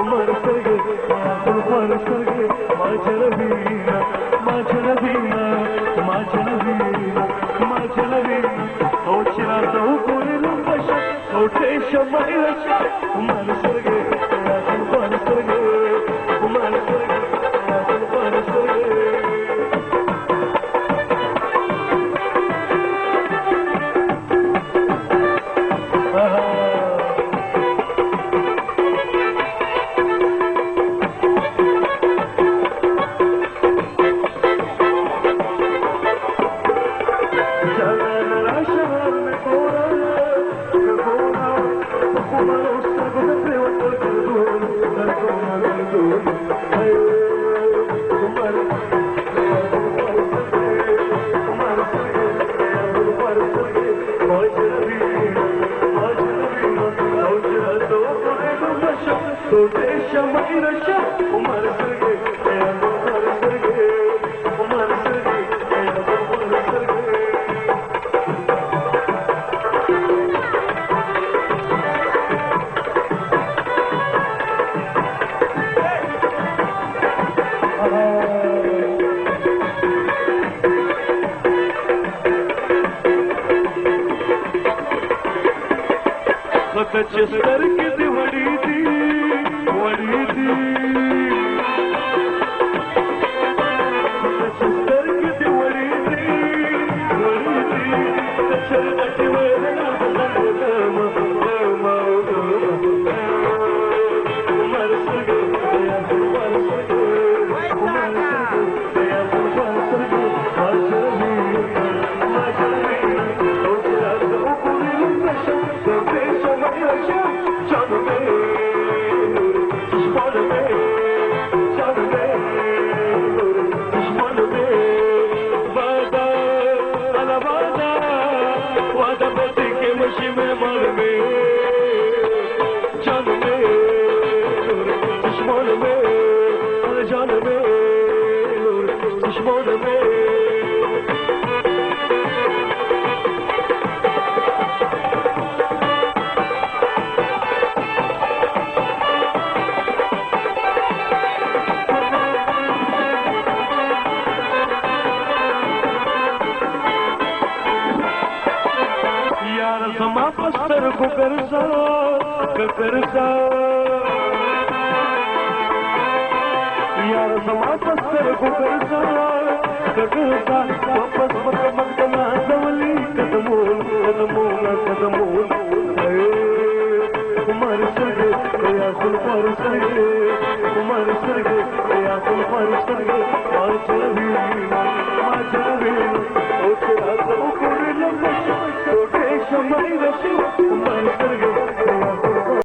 उमर सरगे उमर सरगे माझलवीना माझलवीना माझलवीना माझलवीना ओचरा तो कुरिलु बशा ओटेश मायरशा उमर सरगे उमर सरगे उमर सरगे उमर सरगे चस्तर की वड़ी थी चस्तर की वड़ी थी पस्तर को करसा यार समा पस्तर को करसा वापस मगदमा जवली कदमोल कुमार सरगे या कुमार सरगे कुमार सरगे या कुमार सरगे माझलवीना ओ तेरा तो कुरिलु बशा ओटे शमाई रशा